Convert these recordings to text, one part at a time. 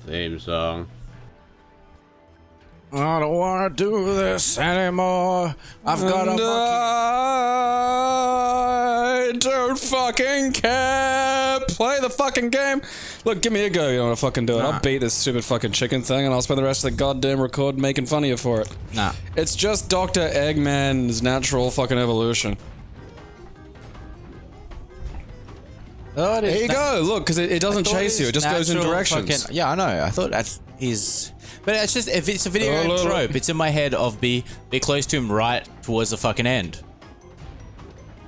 Theme song. I don't want to do this anymore. I've got a I don't fucking care. Play the fucking game. Look, give me a go. You want to fucking do it? Nah. I'll beat this stupid fucking chicken thing, and I'll spend the rest of the goddamn record making fun of you for it. Nah. It's just Dr. Eggman's natural fucking evolution. Oh, There you go. Look, because it doesn't chase you. It just goes in directions. Yeah, I know. I thought that's his. But it's just, if it's a video game trope, it's in my head of be close to him right towards the fucking end.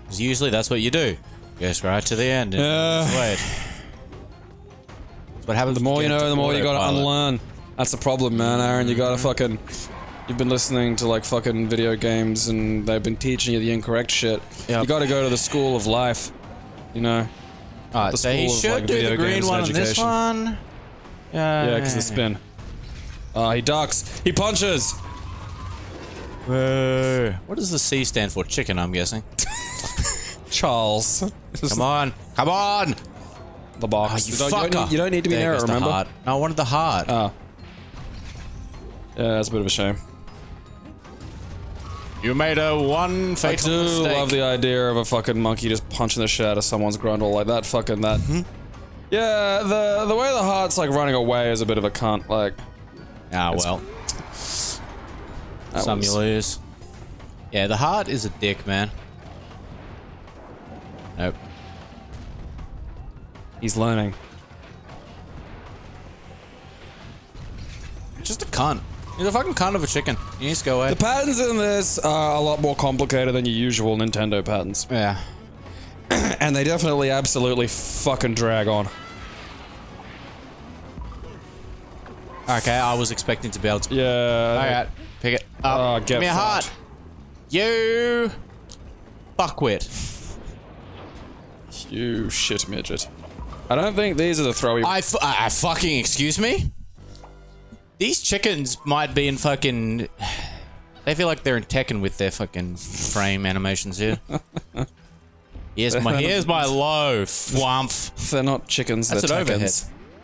Because usually that's what you do. Just right to the end. And wait. That's what happens. The more you know, the more you gotta unlearn. That's the problem, man, Aaron. You gotta fucking... You've been listening to, like, fucking video games, and they've been teaching you the incorrect shit. Yep. You gotta go to the school of life. You know? Alright, so he should do the green one on this one. Yeah, because the spin. He ducks. He punches. Whoa. What does the C stand for? Chicken, I'm guessing. Charles. Come on. Come on! The box. Oh, You don't need to be near it, remember? Heart. No, I wanted the heart. Oh. Yeah, that's a bit of a shame. You made a one fatal mistake. I do love the idea of a fucking monkey just punching the shit out of someone's grundle like that. Fucking that. Yeah, the way the heart's like running away is a bit of a cunt. Like. Ah, well. Some you lose. Yeah, the heart is a dick, man. Nope. He's learning. Just a cunt. He's a fucking cunt of a chicken. He needs to go away. The patterns in this are a lot more complicated than your usual Nintendo patterns. Yeah. And they definitely absolutely fucking drag on. Okay, I was expecting to be able to... Yeah. Alright, pick it up. Give me a heart. You... fuckwit. You shit midget. I don't think these are the throwy... I fucking... excuse me? These chickens might be in fucking... They feel like they're in Tekken with their fucking frame animations here. here's my low, whomp. They're not chickens, That's they're an overhead.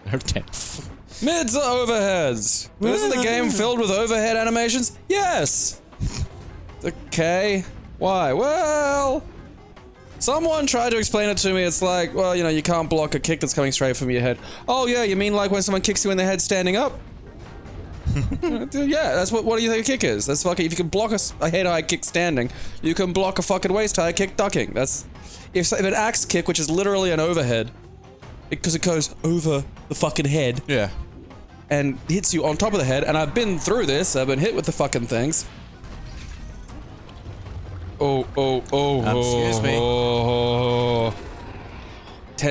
Tekkens. Mids are overheads. But isn't the game filled with overhead animations? Yes. Okay. Why? Well... Someone tried to explain it to me. It's like, well, you know, you can't block a kick that's coming straight from your head. Oh yeah, you mean like when someone kicks you in the head standing up? Yeah, that's what do you think a kick is? That's fucking, if you can block a head-high kick standing, you can block a fucking waist-high kick ducking. That's, if an axe kick, which is literally an overhead, because it goes over the fucking head. Yeah. And hits you on top of the head, and I've been through this, I've been hit with the fucking things. Excuse me.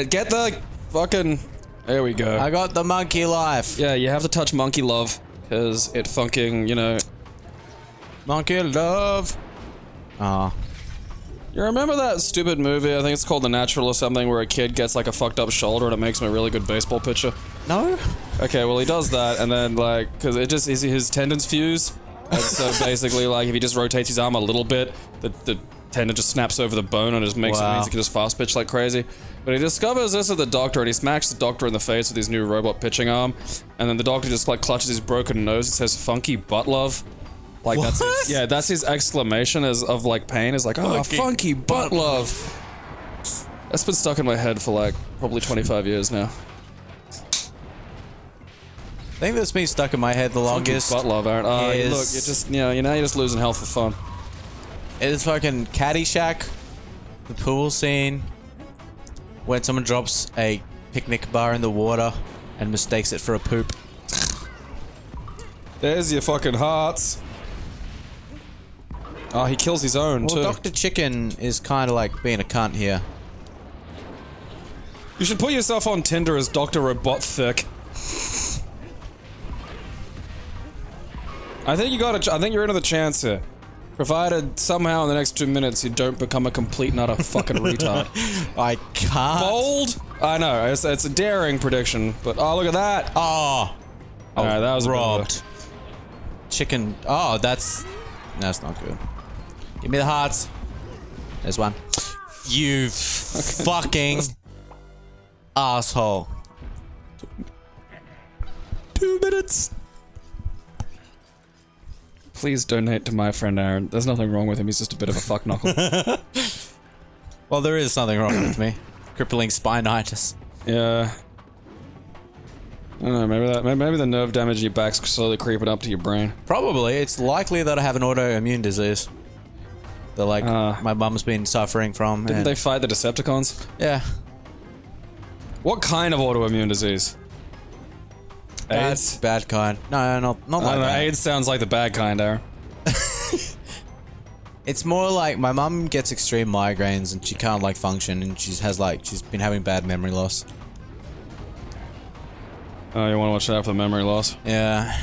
Get the fucking... There we go. I got the monkey life. Yeah, you have to touch monkey love, because it fucking, you know... Monkey love. Ah. You remember that stupid movie, I think it's called The Natural or something, where a kid gets like a fucked up shoulder and it makes him a really good baseball pitcher? No? Okay, well he does that, and then like, because it just, his tendons fuse. And so basically, like, if he just rotates his arm a little bit, the tendon just snaps over the bone and just makes it means he can just fast pitch like crazy. But he discovers this at the doctor, and he smacks the doctor in the face with his new robot pitching arm. And then the doctor just like clutches his broken nose and says, "Funky butt love." Like what? That's his, yeah, that's his exclamation of like pain. Is like, "Oh, funky butt love." That's been stuck in my head for like probably 25 years now. I think that's been stuck in my head the longest. Butt love, Aaron. Look, you're just, you know, you're just losing health for fun. It's fucking Caddyshack, the pool scene, when someone drops a picnic bar in the water and mistakes it for a poop. There's your fucking hearts. Oh, he kills his own, too. Well, Dr. Chicken is kind of like being a cunt here. You should put yourself on Tinder as Dr. Robot Thick. I think you're in with a chance here. Provided somehow in the next 2 minutes you don't become a complete and utter fucking retard. I can't. Bold? I know, it's a daring prediction, but oh, look at that! Oh! Alright, that was robbed. Chicken. Oh, that's not good. Give me the hearts. There's one. You fucking asshole. 2 minutes. Please donate to my friend Aaron. There's nothing wrong with him. He's just a bit of a fuck knuckle. Well, there is something wrong with me. Crippling spinitis. Yeah. I don't know, maybe the nerve damage in your back's slowly creeping up to your brain. Probably. It's likely that I have an autoimmune disease. That, like, my mum's been suffering from. Didn't they fight the Decepticons? Yeah. What kind of autoimmune disease? AIDS? Bad kind. No, not I like don't know, that. AIDS sounds like the bad kind, Aaron. It's more like my mum gets extreme migraines and she can't, like, function, and she's been having bad memory loss. Oh, you want to watch that for the memory loss? Yeah.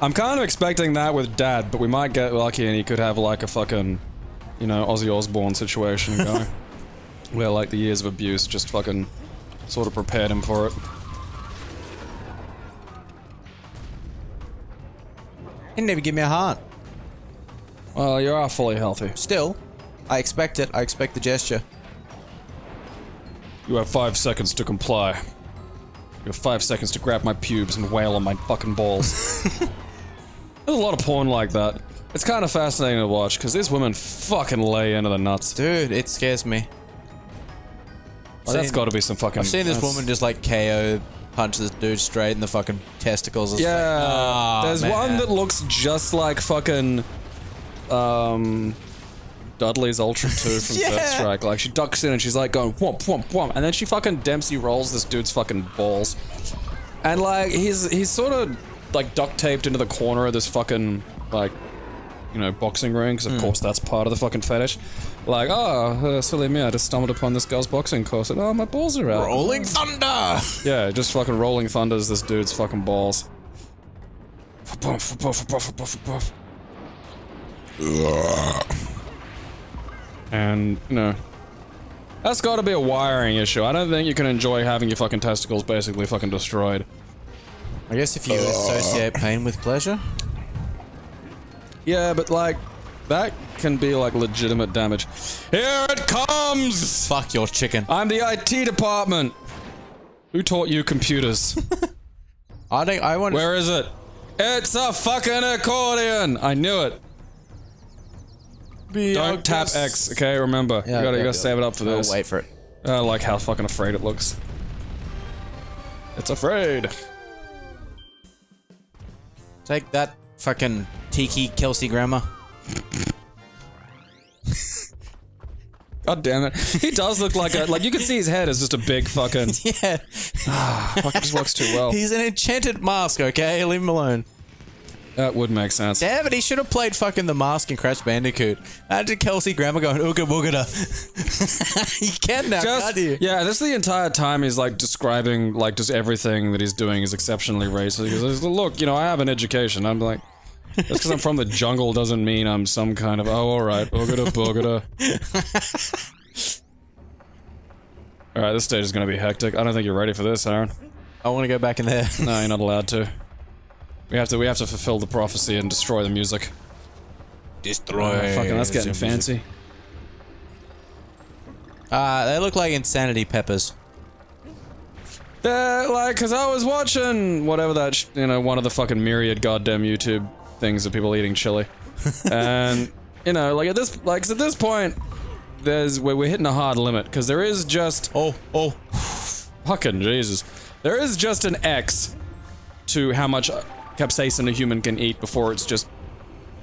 I'm kind of expecting that with Dad, but we might get lucky and he could have like a fucking, you know, Ozzy Osbourne situation going. Where like the years of abuse just fucking sort of prepared him for it. He didn't even give me a heart. Well, you are fully healthy. Still, I expect it. I expect the gesture. You have 5 seconds to comply. You have 5 seconds to grab my pubes and wail on my fucking balls. There's a lot of porn like that. It's kind of fascinating to watch, because these women fucking lay into the nuts. Dude, it scares me. Well, that's gotta be some fucking... I've seen this woman just like KO, punch this dude straight in the fucking testicles. It's yeah, like, oh, there's man. one that looks just like fucking... Dudley's Ultra 2 from Yeah. First Strike. Like, she ducks in and she's like going whomp, whomp, whomp. And then she fucking Dempsey rolls this dude's fucking balls. And like, he's sort of like duct taped into the corner of this fucking, like, you know, boxing ring, because of course that's part of the fucking fetish. Like, oh, silly me, I just stumbled upon this girl's boxing course and oh, my balls are out. Rolling Thunder! Yeah, just fucking rolling thunders this dude's fucking balls. And, you know, that's gotta be a wiring issue. I don't think you can enjoy having your fucking testicles basically fucking destroyed. I guess if you associate pain with pleasure. Yeah, but like, that can be like legitimate damage. Here it comes! Fuck your chicken. I'm the IT department! Who taught you computers? I want. Where is it? It's a fucking accordion! I knew it. Don't tap X, okay? Remember. Yeah, you gotta save it up for this. I'll wait for it. I like how fucking afraid it looks. It's afraid. Take that, fucking tiki Kelsey Grammer. God damn it. He does look like a, like you can see his head is just a big fucking, Yeah. fucking just works too well. He's an enchanted mask, okay? Leave him alone. That would make sense. Damn it, he should have played fucking the mask in Crash Bandicoot. Imagine Kelsey Grammer going, ooga boogada. You can now, can't you? Yeah, this is the entire time he's like describing like just everything that he's doing is exceptionally racist. He goes, look, you know, I have an education. I'm like, just because I'm from the jungle doesn't mean I'm some kind of, oh, alright, boogada boogada. Alright, this stage is gonna be hectic. I don't think you're ready for this, Aaron. I want to go back in there. No, you're not allowed to. We have to fulfill the prophecy and destroy the music. Destroy. Fucking, that's getting fancy. They look like insanity peppers. They're like, cause I was watching whatever that, you know, one of the fucking myriad goddamn YouTube things of people eating chili. And, you know, like at this, like, 'cause at this point, we're hitting a hard limit, cause there is just, fucking Jesus. There is just an X to how much capsaicin a human can eat before it's just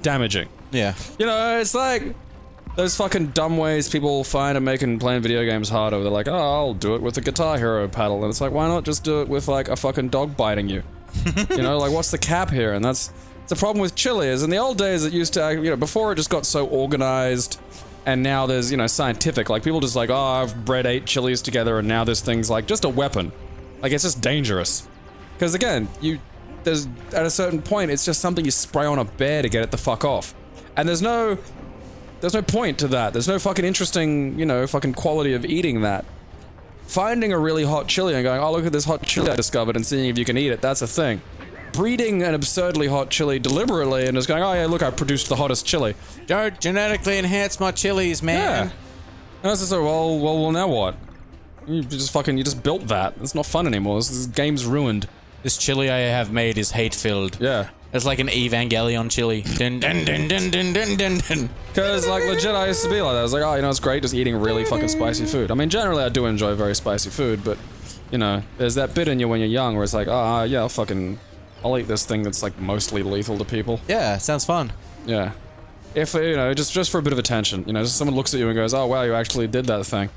damaging. Yeah. You know, it's like those fucking dumb ways people find of making playing video games harder. They're like, oh, I'll do it with a Guitar Hero paddle. And it's like, why not just do it with like a fucking dog biting you? You know, like what's the cap here? And it's a problem with chili is in the old days it used to, you know, before it just got so organized and now there's, you know, scientific, like people just like, oh, I've bred 8 chilies together and now this thing's like just a weapon. Like it's just dangerous. Because again, there's at a certain point, it's just something you spray on a bear to get it the fuck off. And there's no point to that. There's no fucking interesting, you know, fucking quality of eating that. Finding a really hot chili and going, oh, look at this hot chili I discovered and seeing if you can eat it, that's a thing. Breeding an absurdly hot chili deliberately and just going, oh yeah, look, I produced the hottest chili. Don't genetically enhance my chilies, man. Yeah. And that's just like, well, now what? You just built that. It's not fun anymore. This game's ruined. This chili I have made is hate-filled. Yeah. It's like an Evangelion chili. Dun, dun, dun, dun, dun, dun, dun, dun. Because, like, legit, I used to be like that. I was like, oh, you know, it's great just eating really fucking spicy food. I mean, generally, I do enjoy very spicy food, but, you know, there's that bit in you when you're young where it's like, oh, yeah, I'll eat this thing that's, like, mostly lethal to people. Yeah, sounds fun. Yeah. If, you know, just for a bit of attention. You know, just someone looks at you and goes, oh, wow, you actually did that thing.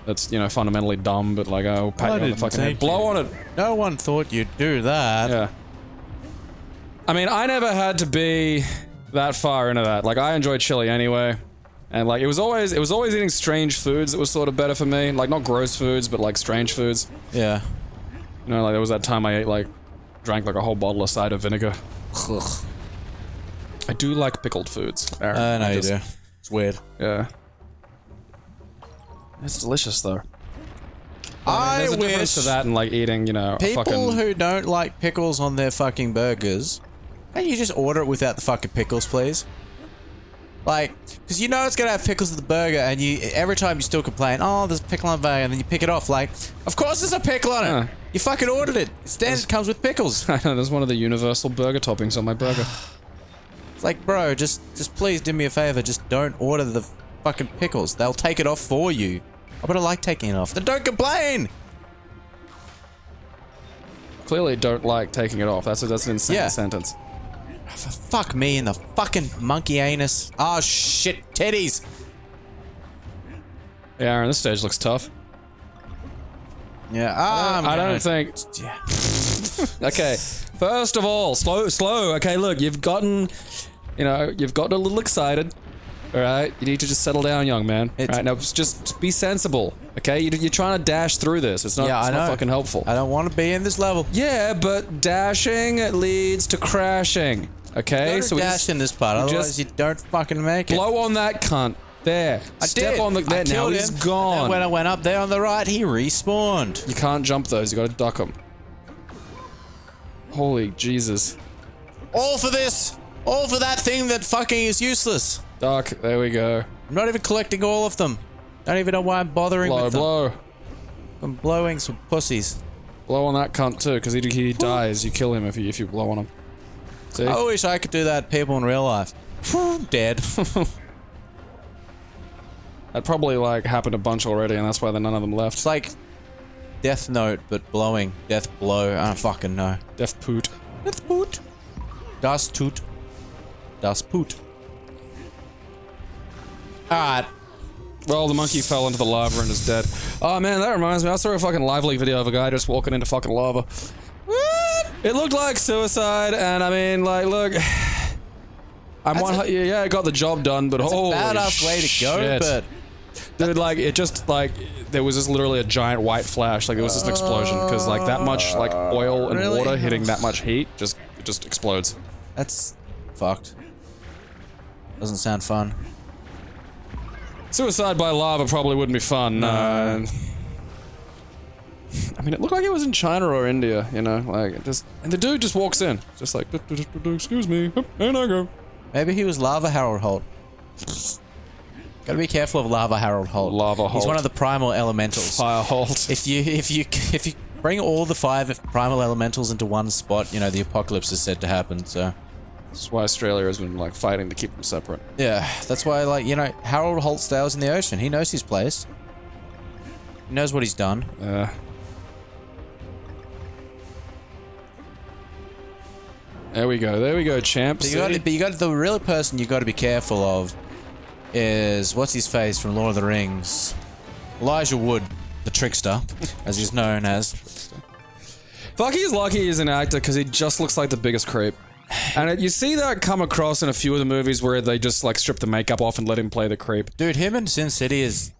That's, you know, fundamentally dumb, but, like, oh, pat you on the fucking head. Blow on it. No one thought you'd do that. Yeah. I mean, I never had to be that far into that. Like, I enjoyed chili anyway. And, like, it was always eating strange foods that was sort of better for me. Like, not gross foods, but, like, strange foods. Yeah. You know, like, there was that time I ate, like, drank, like, a whole bottle of cider vinegar. Ugh. I do like pickled foods, Aaron. No, you do. It's weird. Yeah. It's delicious, though. I there's a difference wish to that and, like, eating, you know, people who don't like pickles on their fucking burgers, can't you just order it without the fucking pickles, please? Like, because you know it's gonna have pickles in the burger, and every time you still complain, oh, there's a pickle on the burger, and then you pick it off, like, of course there's a pickle on it! You fucking ordered it! It comes with pickles! I know, there's one of the universal burger toppings on my burger. It's like, bro, just please do me a favor, just don't order the fucking pickles. They'll take it off for you. I would like taking it off. Then don't complain! Clearly don't like taking it off. That's an insane sentence. Fuck me in the fucking monkey anus. Oh shit, teddies! Yeah, Aaron, this stage looks tough. Yeah, I don't think... Yeah. Okay, first of all, slow. Okay, look, you've gotten a little excited. Alright, you need to just settle down, young man. Alright, now just be sensible. Okay, you're trying to dash through this. It's not fucking helpful. I don't want to be in this level. Yeah, but dashing leads to crashing. Okay, so dash in this part, otherwise you don't fucking make it. Blow on that cunt. There. Step on the... There, now he's gone. And when I went up there on the right, he respawned. You can't jump those, you gotta duck them. Holy Jesus. All for this! All for that thing that fucking is useless. Duck, there we go. I'm not even collecting all of them. Don't even know why I'm bothering with them. Blow. I'm blowing some pussies. Blow on that cunt too, because he dies. You kill him if you blow on him. See? I wish I could do that to people in real life. Dead. That probably, like, happened a bunch already, and that's why none of them left. It's like Death Note, but blowing. Death blow. I don't fucking know. Death poot. Death poot. Das Toot. Das Poot. Alright. Well, the monkey fell into the lava and is dead. Oh man, that reminds me, I saw a fucking live leak video of a guy just walking into fucking lava. What? It looked like suicide, and I mean, like, look... yeah, I got the job done, but holy shit. It's a badass way to go, but... Dude, like, it just, like, there was just literally a giant white flash, like, it was just an explosion, because, like, that much, like, oil and water hitting that much heat, it just explodes. That's... fucked. Doesn't sound fun. Suicide by lava probably wouldn't be fun. I mean, it looked like it was in China or India, you know, like, and the dude just walks in, just like, excuse me, and I go. Maybe he was Lava Harold Holt. Gotta be careful of Lava Harold Holt. Lava Holt. He's one of the primal elementals. Fire Holt. If you bring all the 5 primal elementals into one spot, you know, the apocalypse is said to happen, so... That's why Australia has been, like, fighting to keep them separate. Yeah, that's why, like, you know, Harold Holt stays in the ocean. He knows his place. He knows what he's done. There we go, champ. But you got the real person you got to be careful of is what's his face from Lord of the Rings, Elijah Wood, the trickster, as he's known as. Fuck, he's lucky he's an actor because he just looks like the biggest creep. And you see that come across in a few of the movies where they just like strip the makeup off and let him play the creep. Dude, him in Sin City is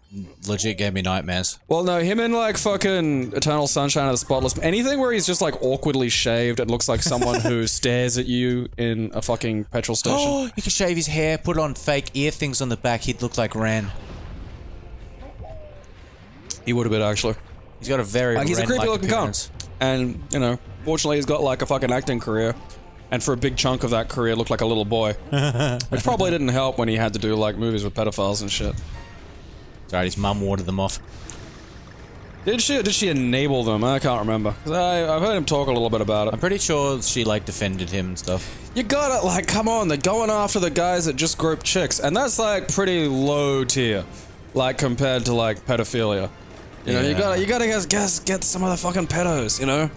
legit gave me nightmares. Well, no, him in like fucking Eternal Sunshine of the Spotless, anything where he's just like awkwardly shaved and looks like someone who stares at you in a fucking petrol station. Oh, he could shave his hair, put on fake ear things on the back, he'd look like Ren. He would have been, actually. He's got a very he's a creepy looking appearance. cunt. And, you know, fortunately he's got like a fucking acting career. And for a big chunk of that career, looked like a little boy. Which probably didn't help when he had to do like movies with pedophiles and shit. Sorry, his mum warded them off. Did she or did she enable them? I can't remember. 'Cause I've heard him talk a little bit about it. I'm pretty sure she like defended him and stuff. You gotta, like, come on, they're going after the guys that just grope chicks, and that's, like, pretty low tier, like, compared to, like, pedophilia. You know, you gotta get some of the fucking pedos, you know?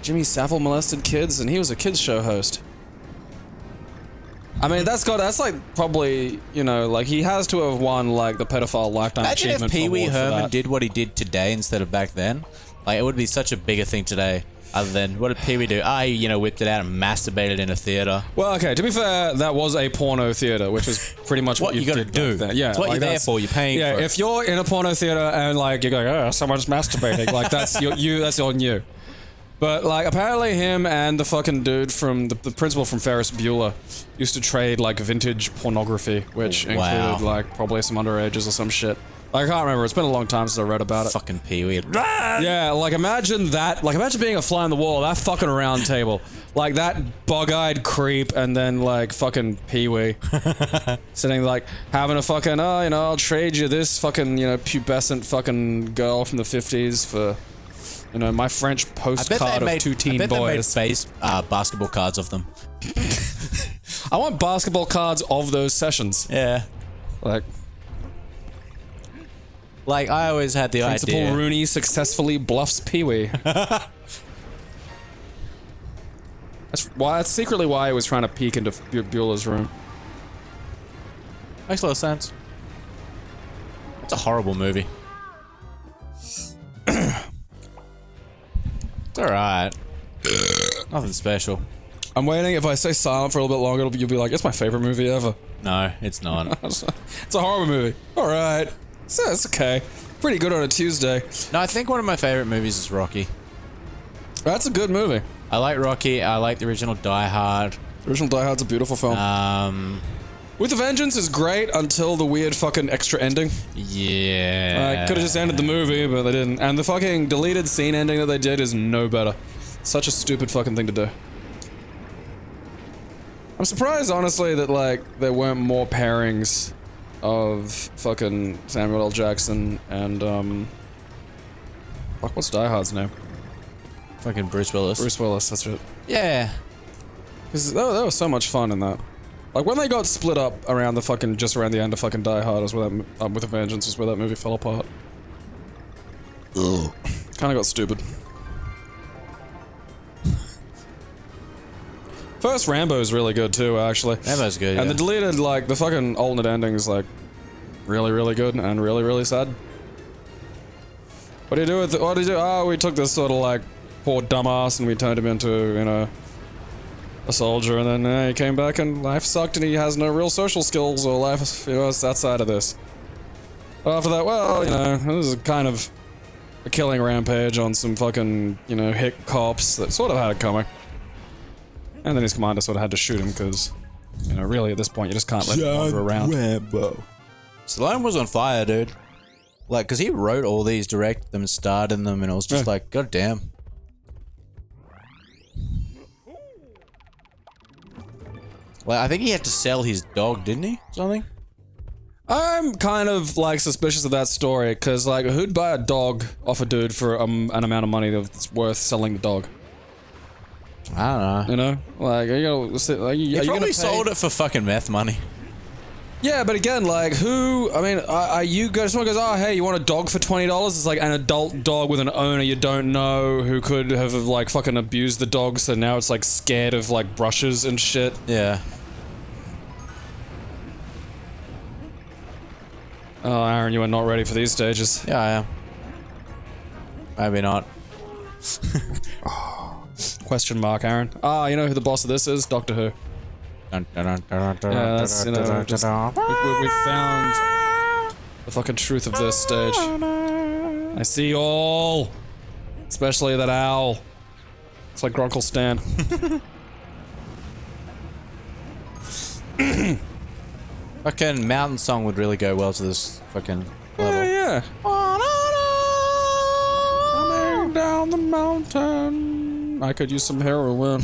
Jimmy Savile molested kids, and he was a kids show host. I mean, that's like, probably, you know, like, he has to have won, like, the pedophile lifetime Imagine achievement if Pee Wee award for Herman that. did what he did today instead of back then. Like, it would be such a bigger thing today. Other than, what did Pee Wee do? He, you know, whipped it out and masturbated in a theater. Well, okay, to be fair, that was a porno theater, which is pretty much what you gotta did do. back then. Yeah, It's what like, you're there that's- for. You're paying for it. Yeah, if you're in a porno theater and, like, you're going, oh, someone's masturbating, like, that's that's on you. But, like, apparently him and the fucking dude from, the principal from Ferris Bueller used to trade, like, vintage pornography, which included, like, probably some underages or some shit. Like, I can't remember, it's been a long time since I read about it. Fucking Pee Wee. Yeah, like, imagine that, like, imagine being a fly on the wall, that fucking round table. Like, that bug-eyed creep and then, like, fucking Pee Wee. Sitting, like, having a fucking, oh, you know, I'll trade you this fucking, you know, pubescent fucking girl from the 50s for, you know, my French postcard of two teen boys. They made basketball cards of them. I want basketball cards of those sessions. Yeah. Like, I always had the Principal idea. Rooney successfully bluffs Pee Wee. That's secretly why I was trying to peek into Bueller's room. Makes a lot of sense. It's a horrible movie. It's alright. Nothing special. I'm waiting. If I stay silent for a little bit longer, you'll be like, it's my favorite movie ever. No, it's not. It's a horror movie. Alright. So it's okay. Pretty good on a Tuesday. No, I think one of my favorite movies is Rocky. That's a good movie. I like Rocky. I like the original Die Hard. The original Die Hard's a beautiful film. With a Vengeance is great until the weird fucking extra ending. Yeah. Could have just ended the movie, but they didn't. And the fucking deleted scene ending that they did is no better. Such a stupid fucking thing to do. I'm surprised, honestly, that, like, there weren't more pairings of fucking Samuel L. Jackson and, fuck, what's Die Hard's name? Fucking Bruce Willis. Bruce Willis, that's it. Yeah. Because that was so much fun in that. Like, when they got split up around the fucking, just around the end of fucking Die Hard, is where that, With a Vengeance, is where that movie fell apart. Ugh. Kinda got stupid. First Rambo's really good too, actually. Rambo's good, And yeah. the deleted, like, the fucking alternate ending is, like, really, really good and really, really sad. What do you do with it? What do you do? Oh, we took this sort of, like, poor dumbass and we turned him into, you know, a soldier, and then he came back and life sucked and he has no real social skills or life, you know, outside of this. But after that, well, you know, this is kind of a killing rampage on some fucking, you know, hick cops that sort of had it coming. And then his commander sort of had to shoot him because, you know, really at this point you just can't let him wander around. Rambo. Stallone was on fire, dude. Like, because he wrote all these, directed them, starred in them, and it was just like, god damn. Like, I think he had to sell his dog, didn't he? Something? I'm kind of, like, suspicious of that story, because, like, who'd buy a dog off a dude for an amount of money that's worth selling the dog? I don't know. You know? Like, are you gonna... Like, He probably sold it for fucking meth money. Yeah, but again, like, who... I mean, are you guys... Someone goes, oh, hey, you want a dog for $20? It's like an adult dog with an owner you don't know who could have, like, fucking abused the dog, so now it's, like, scared of, like, brushes and shit. Yeah. Oh, Aaron, you are not ready for these stages. Yeah, I am. Maybe not. Question mark, Aaron. Ah, you know who the boss of this is? Doctor Who. Yeah, that's, you know, just, we found the fucking truth of this stage. I see all. Especially that owl. It's like Grunkle Stan. Fucking Mountain Song would really go well to this fucking level. Yeah. Coming down the mountain. I could use some heroin.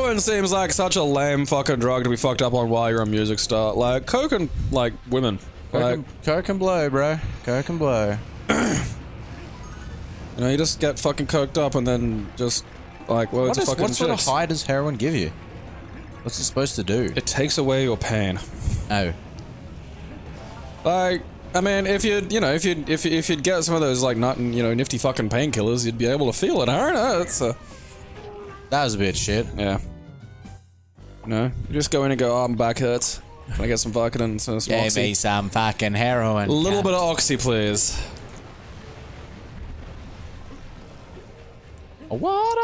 Heroin seems like such a lame fucking drug to be fucked up on while you're a music star. Like, coke and, like, women. Coke and blow, bro. Coke and blow. You know, you just get fucking coked up and then just, like, loads of fucking What sort of chicks. high does heroin give you? What's it supposed to do? It takes away your pain. Oh. Like, I mean, if you'd get some of those, like, nifty fucking painkillers, you'd be able to feel it. I don't know, That was a bit shit. yeah. You know, you just go in and go, oh, my back hurts. Can I get some Vicodin and some Give Oxy? me some fucking heroin. A little bit of Oxy, please. Water.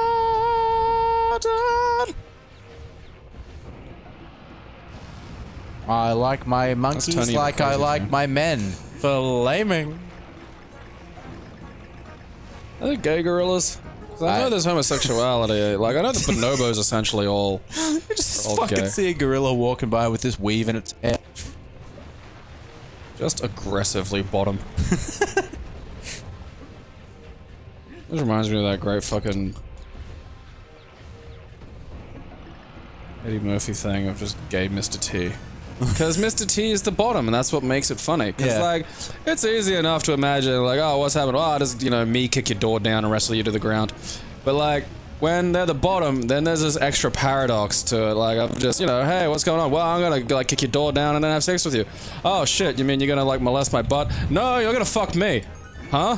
I like my monkeys Tony the like I Crazy like Fan. my men. Flaming. Are they gay gorillas? 'Cause I know there's homosexuality. Like, I know the bonobos essentially all. You just all fucking gay. see a gorilla walking by with this weave in its head. Just aggressively bottom. This reminds me of that great fucking Eddie Murphy thing of just gay Mr. T. Because Mr. T is the bottom, and that's what makes it funny. Because, Yeah. like, it's easy enough to imagine, like, oh, what's happened? Oh, just, me kick your door down and wrestle you to the ground. But, like, when they're the bottom, then there's this extra paradox to it. Like, I'm just, hey, what's going on? Well, I'm gonna, like, kick your door down and then have sex with you. Oh, shit, you mean you're gonna, like, molest my butt? No, you're gonna fuck me. Huh?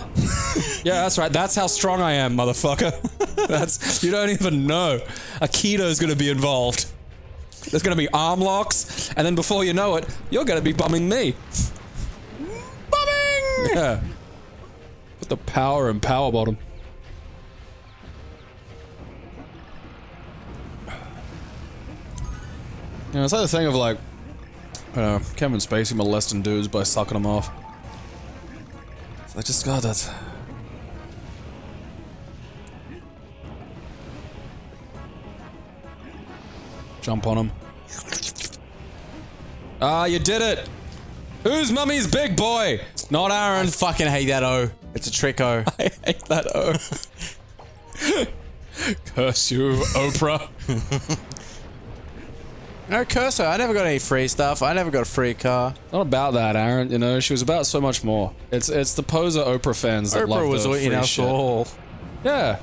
Yeah, that's right. That's how strong I am, motherfucker. You don't even know. Aikido's gonna be involved. There's gonna be arm locks, and then before you know it, you're gonna be bumming me. Bumming! Yeah. Put the power in power bottom. It's like the thing of like, Kevin Spacey molesting dudes by sucking them off. It's like, just God, that's... Jump on him. Ah, you did it! Who's mummy's big boy? Not Aaron. I fucking hate that O. It's a trick O. I hate that O. Curse you, Oprah. No cursor. I never got any free stuff. I never got a free car. Not about that, Aaron. She was about so much more. It's the poser Oprah fans that love Oprah was the in free our shit. soul. Yeah.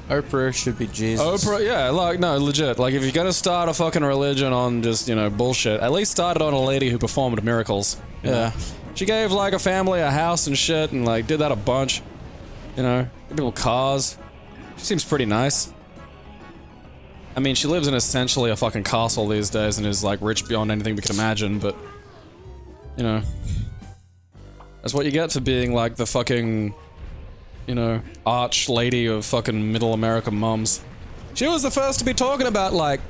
Oprah should be Jesus. Oprah, yeah, like, no, legit. Like, if you're gonna start a fucking religion on just, bullshit, at least start it on a lady who performed miracles. you know? She gave, like, a family a house and shit and, like, did that a bunch. Give people cars. She seems pretty nice. I mean, she lives in essentially a fucking castle these days and is, like, rich beyond anything we can imagine, but, that's what you get for being, like, the fucking... arch lady of fucking middle America mums. She was the first to be talking about, like,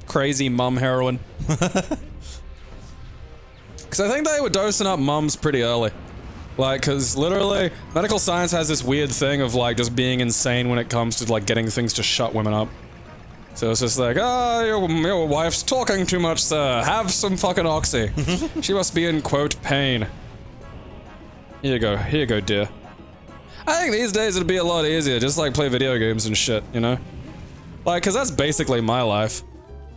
crazy mum heroin. Because I think they were dosing up mums pretty early. Like, because literally, medical science has this weird thing of, like, just being insane when it comes to, like, getting things to shut women up. So it's just like, your wife's talking too much, sir. Have some fucking oxy. She must be in, quote, pain. Here you go, dear. I think these days it'd be a lot easier, just like play video games and shit, Like, cause that's basically my life.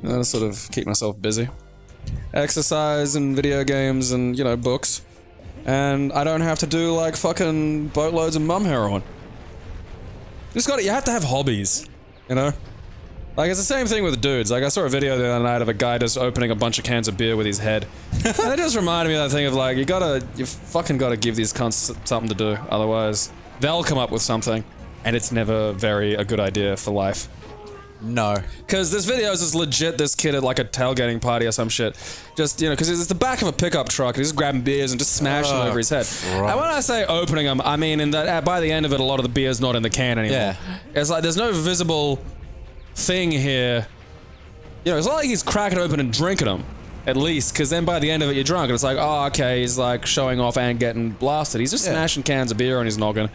To sort of keep myself busy. Exercise and video games and, books. And I don't have to do like fucking boatloads of mum heroin. You have to have hobbies, Like, it's the same thing with dudes. Like, I saw a video the other night of a guy just opening a bunch of cans of beer with his head. And it just reminded me of that thing of, like, you fucking gotta give these cunts something to do. Otherwise, they'll come up with something. And it's never a good idea for life. No. Because this video is just legit this kid at, like, a tailgating party or some shit. Just, because it's the back of a pickup truck and he's just grabbing beers and just smashing them over his head. Right. And when I say opening them, I mean in that by the end of it, a lot of the beer's not in the can anymore. Yeah. It's like, there's no visible... thing here. It's not like he's cracking open and drinking them, at least, because then by the end of it you're drunk and it's like, oh, okay, he's like showing off and getting blasted. He's just smashing cans of beer on his noggin.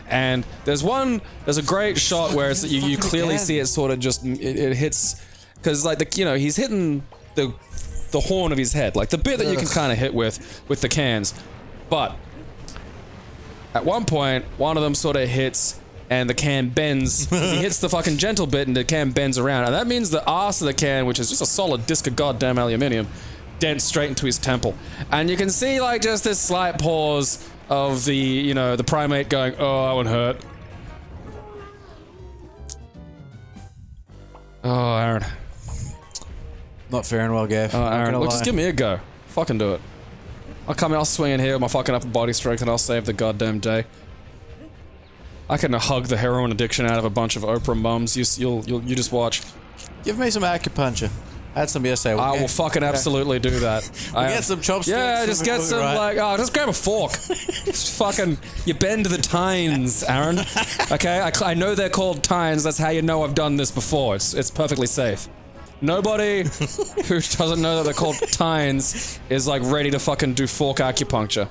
And there's a great shot where it's, you clearly see it sort of just, it hits, because like he's hitting the horn of his head, like the bit that you can kind of hit with the cans. But at one point, one of them sort of hits and the can bends. He hits the fucking gentle bit and the can bends around. And that means the arse of the can, which is just a solid disc of goddamn aluminium, dents straight into his temple. And you can see like just this slight pause of the, you know, the primate going, oh, that one hurt. Oh, Aaron. Not fair and well, Gav. Oh, Aaron, look, just give me a go. Fucking do it. I'll swing in here with my fucking upper body strength and I'll save the goddamn day. I can hug the heroin addiction out of a bunch of Oprah mums. You just watch. Give me some acupuncture. I had some yesterday. I will fucking absolutely do that. Get some chopsticks. Yeah, just get some like, oh, just grab a fork. Just fucking, you bend the tines, Aaron. Okay, I know they're called tines. That's how you know I've done this before. It's perfectly safe. Nobody who doesn't know that they're called tines is like ready to fucking do fork acupuncture.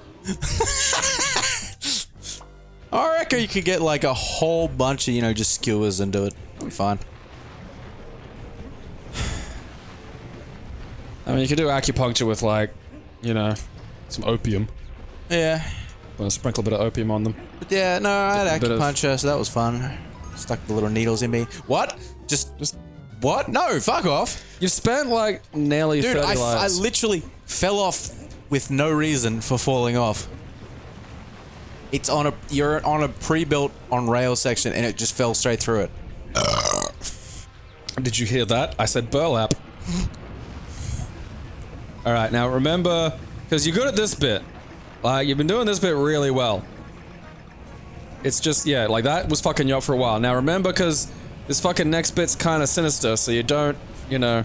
I reckon you could get like a whole bunch of, you know, just skewers and do it. It'll be fine. I mean, you could do acupuncture with like, you know, some opium. Yeah. Sprinkle a bit of opium on them. But yeah, no, I had acupuncture, so that was fun. Stuck the little needles in me. What? Just what? No, fuck off. You've spent like nearly 30 lives. I literally fell off with no reason for falling off. It's on you're on a pre-built on rail section and it just fell straight through it. Did you hear that? I said burlap. Alright, now remember, because you're good at this bit. Like, you've been doing this bit really well. It's just, yeah, like that was fucking you up for a while. Now remember, because this fucking next bit's kind of sinister, so you don't, you know.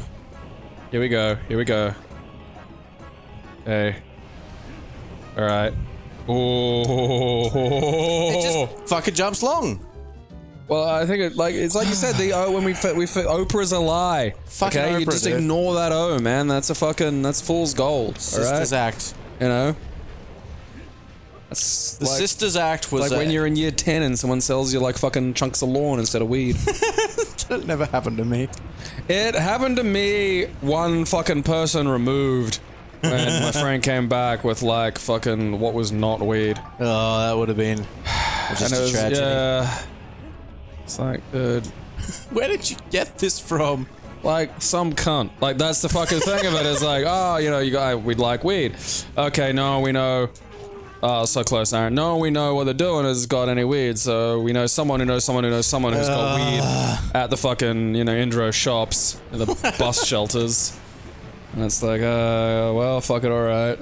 Here we go, here we go. Okay. Alright. Oh. It just fucking jumps long. Well, I think it's like you said, the O when we Oprah's a lie. Fucking okay, Oprah, you just dude. ignore that O, man. That's fool's gold. Sisters all right? Act. You know. That's The Sisters Act was like when you're in year 10 and someone sells you like fucking chunks of lawn instead of weed. That never happened to me. It happened to me one fucking person removed when my friend came back with like fucking what was not weed. Oh, that would have been just a tragedy. Yeah. It's like, dude. Where did you get this from? Like, some cunt. Like, that's the fucking thing of it. It's like, oh, you know, we'd like weed. Okay, no, we know. Oh, so close, Aaron. No, we know what they're doing has got any weed, so we know someone who knows someone who knows someone who's got weed at the fucking, you know, Indro shops, the bus shelters. And it's like, well, fuck it, alright.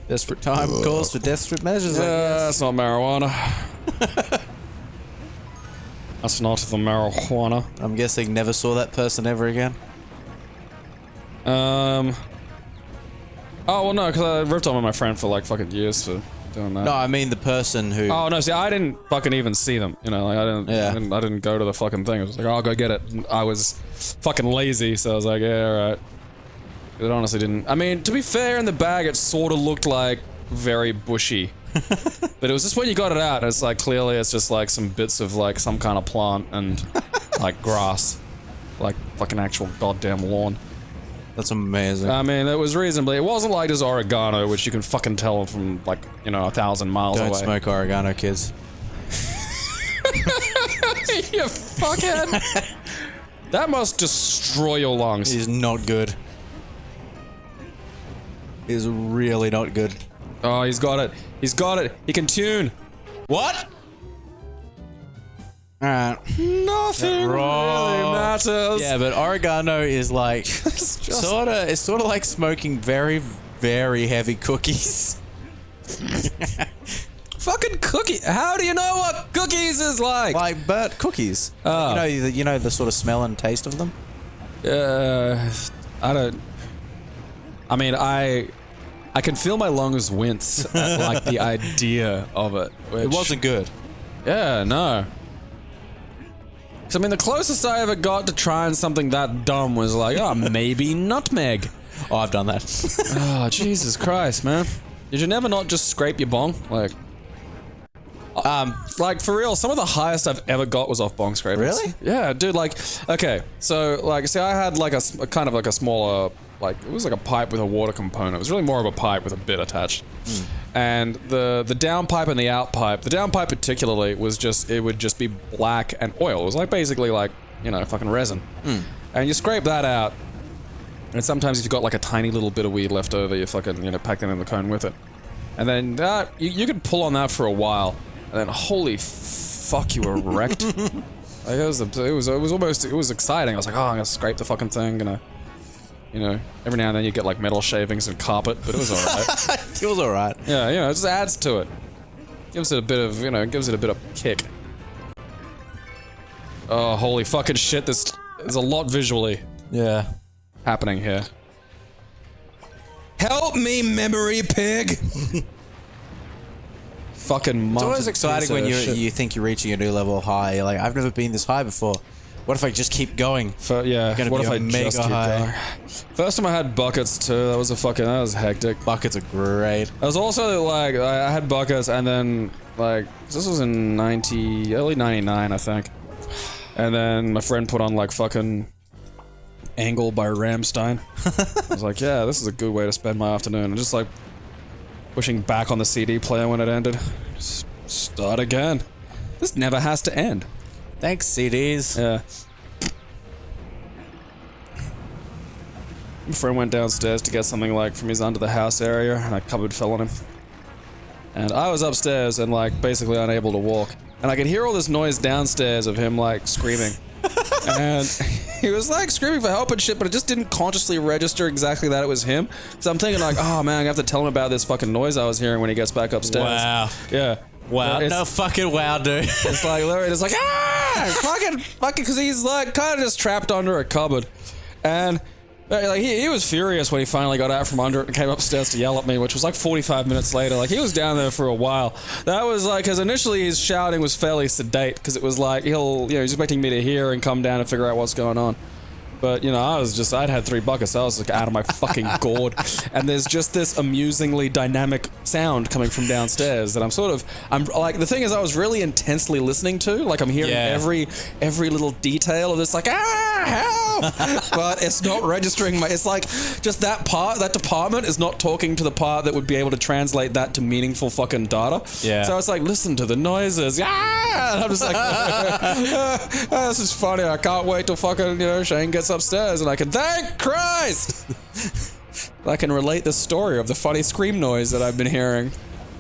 Desperate time calls for desperate measures, I Yeah, guess. that's not marijuana. That's not the marijuana. I'm guessing never saw that person ever again. Oh, well, no, because I ripped on with my friend for like fucking years for doing that. No, I mean the person who... Oh, no, see, I didn't fucking even see them. You know, like, I didn't go to the fucking thing. I was like, oh, I'll go get it. And I was fucking lazy, so I was like, yeah, alright. It honestly didn't... I mean, to be fair, in the bag, it sort of looked like very bushy. But it was just when you got it out, it's like, clearly it's just like some bits of like some kind of plant and like grass. Like fucking actual goddamn lawn. That's amazing. I mean, it was reasonably... It wasn't like just oregano, which you can fucking tell from like, you know, 1,000 miles away. Don't smoke oregano, kids. You fuckhead. That must destroy your lungs. It is not good. It is really not good. Oh, he's got it. He's got it. He can tune. What? Alright. Nothing really matters. Yeah, but oregano is like it's sort of like smoking very, very heavy cookies. Fucking cookie. How do you know what cookies is like? Like burnt cookies. Oh. You know the sort of smell and taste of them? I don't... I mean, I can feel my lungs wince at like the idea of it. Which, It wasn't good. Yeah, no. So, I mean, the closest I ever got to trying something that dumb was like, oh, maybe nutmeg. Oh, I've done that. Oh, Jesus Christ, man. Did you never not just scrape your bong? Like, for real, some of the highest I've ever got was off bong scrapers. Really? Yeah, dude, like, okay, so, like, see, I had, like, a kind of, like, a smaller like it was like a pipe with a water component. It was really more of a pipe with a bit attached. And the down pipe and the out pipe, the down pipe particularly was just, it would just be black and oil. It was like basically like, you know, fucking resin. And you scrape that out, and sometimes if you've got like a tiny little bit of weed left over, you fucking, you know, pack that in the cone with it. And then you could pull on that for a while, and then holy fuck, you were wrecked. Like it was exciting. I was like, oh, I'm gonna scrape the fucking thing, you know, every now and then you get like metal shavings and carpet, but it was alright. It was alright. Yeah, you know, it just adds to it. Gives it a bit of, you know, gives it a bit of kick. Oh, holy fucking shit, there's a lot visually happening here. Help me, memory pig! Fucking It's always exciting when you think you're reaching a new level high. You're like, I've never been this high before. What if I just keep going? Yeah, Gonna what be if a I mega just keep high. going? First time I had buckets too, that was hectic. Buckets are great. I was also like, I had buckets and then like, this was in early 99 I think. And then my friend put on like fucking Angle by Rammstein. I was like, yeah, this is a good way to spend my afternoon. And just like pushing back on the CD player when it ended. Just start again. This never has to end. Thanks, CDs. Yeah. My friend went downstairs to get something like from his under the house area, and a cupboard fell on him. And I was upstairs and like basically unable to walk. And I could hear all this noise downstairs of him like screaming. And he was like screaming for help and shit, but it just didn't consciously register exactly that it was him. So I'm thinking like, oh man, I have to tell him about this fucking noise I was hearing when he gets back upstairs. Wow. Yeah. Wow. No fucking wow, dude. It's like literally, it's like fucking, because he's like kind of just trapped under a cupboard, and like he was furious when he finally got out from under it and came upstairs to yell at me, which was like 45 minutes later. Like he was down there for a while. That was like, because initially his shouting was fairly sedate, because it was like he's expecting me to hear and come down and figure out what's going on. But, you know, I'd had 3 buckets, so I was like out of my fucking gourd. And there's just this amusingly dynamic sound coming from downstairs that I'm like, the thing is, I was really intensely listening to. Like, I'm hearing every little detail of this, like, help! But it's not registering it's like, just that department is not talking to the part that would be able to translate that to meaningful fucking data. Yeah. So it's like, listen to the noises. And I'm just like, this is funny. I can't wait till fucking, you know, Shane gets upstairs and I can thank Christ I can relate the story of the funny scream noise that I've been hearing.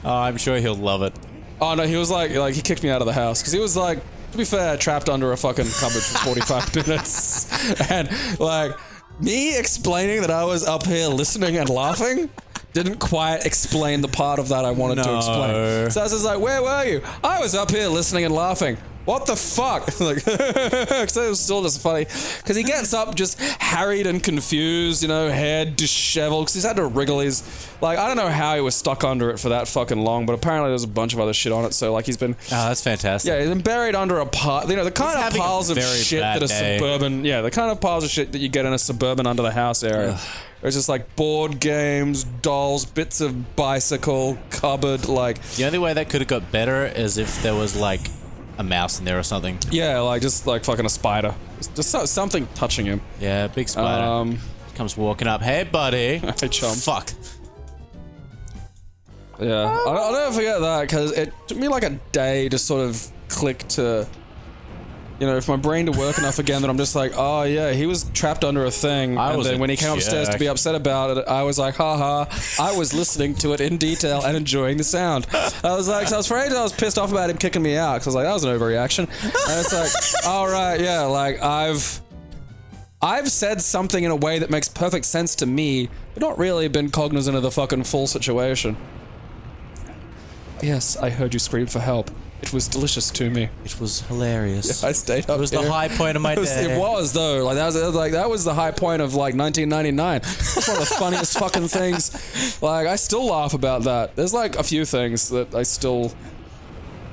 Oh, I'm sure he'll love it. Oh no, he was like he kicked me out of the house because he was like, to be fair, trapped under a fucking cupboard for 45 minutes, and like me explaining that I was up here listening and laughing didn't quite explain the part of that I wanted to explain. So I was just like, where were you? I was up here listening and laughing. What the fuck? Like, because it was still just funny. Because he gets up just harried and confused, you know, hair disheveled. Because he's had to wriggle his, like, I don't know how he was stuck under it for that fucking long, but apparently there's a bunch of other shit on it. So like he's been, oh, that's fantastic. Yeah, he's been buried under a pile. You know, the kind of piles of shit that a suburban, the kind of piles of shit that you get in a suburban under the house area. It's just like board games, dolls, bits of bicycle, cupboard, like. The only way that could have got better is if there was like a mouse in there or something. Yeah, like just like fucking a spider. Just something touching him. Yeah, big spider. Comes walking up. Hey, buddy. Hey, chum. Fuck. Yeah, I'll never forget that because it took me like a day to sort of click to, you know, if my brain to work enough again that I'm just like, oh yeah, he was trapped under a thing. And then when he came upstairs to be upset about it, I was like, haha, I was listening to it in detail and enjoying the sound. I was like, so I was afraid I was pissed off about him kicking me out because I was like, that was an overreaction. And it's like, all right, yeah, like I've said something in a way that makes perfect sense to me, but not really been cognizant of the fucking full situation. Yes, I heard you scream for help. It was delicious to me. It was hilarious. Yeah, I stayed up. It was the high point of my day. It was though. Like that was the high point of like 1999. That's one of the funniest fucking things. Like I still laugh about that. There's like a few things that I still,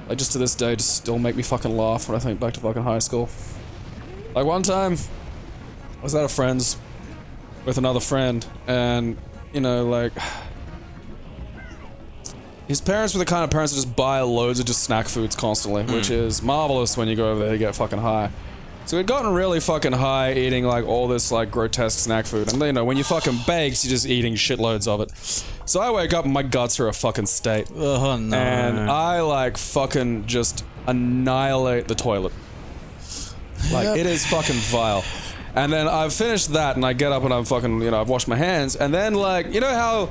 like just to this day, just still make me fucking laugh when I think back to fucking high school. Like one time, I was at a friend's with another friend, and you know, like. His parents were the kind of parents that just buy loads of just snack foods constantly, which is marvelous when you go over there to get fucking high. So we'd gotten really fucking high eating like all this like grotesque snack food. And you know, when you fucking baked, you're just eating shitloads of it. So I wake up and my guts are a fucking state. Oh no. And I like fucking just annihilate the toilet. Like, it is fucking vile. And then I've finished that and I get up and I'm fucking, you know, I've washed my hands. And then like, you know how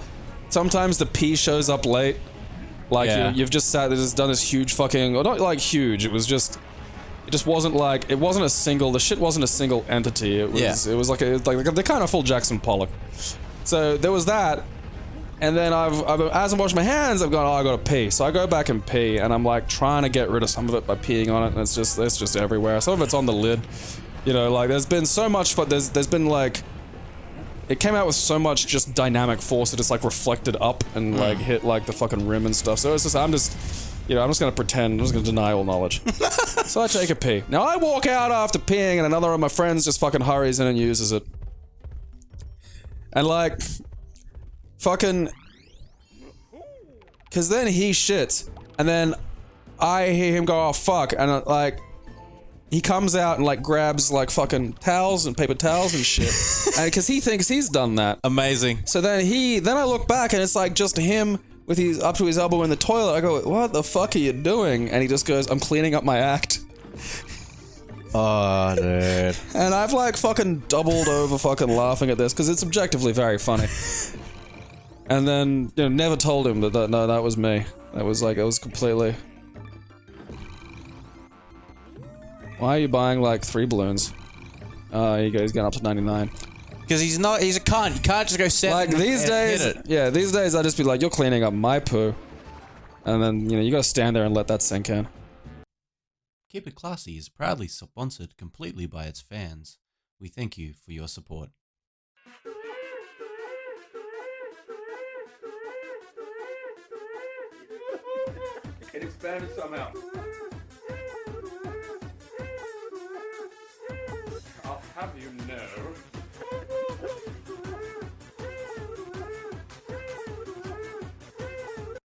sometimes the pee shows up late? Like, you've just sat there, just done this huge fucking, or not like huge, it just wasn't like, it wasn't a single, the shit wasn't a single entity. It was like they kind of full Jackson Pollock. So there was that. And then as I'm washing my hands, I've gone, oh, I gotta pee. So I go back and pee, and I'm like trying to get rid of some of it by peeing on it, and it's just everywhere. Some of it's on the lid. You know, like there's been so much, but there's been like, it came out with so much just dynamic force that it's like reflected up and like hit like the fucking rim and stuff. So it's just, I'm just gonna pretend, I'm just gonna deny all knowledge. So I take a pee. Now I walk out after peeing, and another of my friends just fucking hurries in and uses it. And like, fucking, cause then he shits, and then I hear him go, oh fuck, and like, he comes out and like grabs like fucking towels and paper towels and shit, and cause he thinks he's done that. Amazing. So then I look back and it's like just him with his up to his elbow in the toilet. I go, what the fuck are you doing? And he just goes, I'm cleaning up my act. Oh, dude. And I've like fucking doubled over fucking laughing at this because it's objectively very funny. And then, you know, never told him that that was me. That was like, it was completely... Why are you buying like 3 balloons? Here you go, he's getting up to 99. Because he's a cunt. You can't just go set like these days, hit it. yeah, these days I'd just be like, you're cleaning up my poo. And then, you know, you gotta stand there and let that sink in. Keep It Classy is proudly sponsored completely by its fans. We thank you for your support. It expanded somehow. I'll have you know.